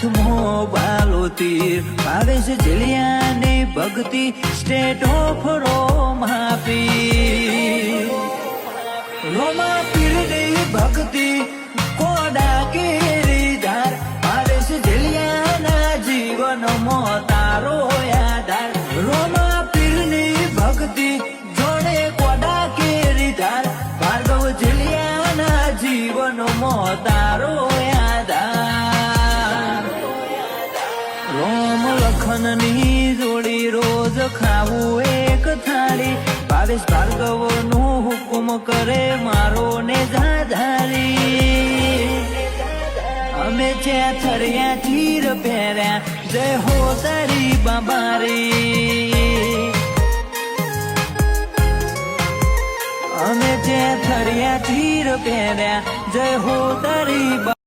હાથમો બાલો તીર ભાવેશ ઝીલિયાની ભક્તિ state of રોમાપી રોમા પીરની ભક્તિ કોડા કેરી ધાર ભાવેશ ઝીલિયાના જીવનમાં તારો આધાર રોમા પીરની ભક્તિ જોડે કોડા કેરી ધાર ભાર્ગવ ઝીલિયાના જીવનમાં તારો આધાર રોમ લખનની જોડી રોજ ખાવું એક થાળી ભાવેશ ભાર્ગવ નું હુકુમ કરે મારો ને જાધારી અમે જ્યાં થરિયા ચીર પહેર્યા જય હો તારી બાબારી અમે જ્યાં થરિયા ચીર પહેર્યા જય હો તારી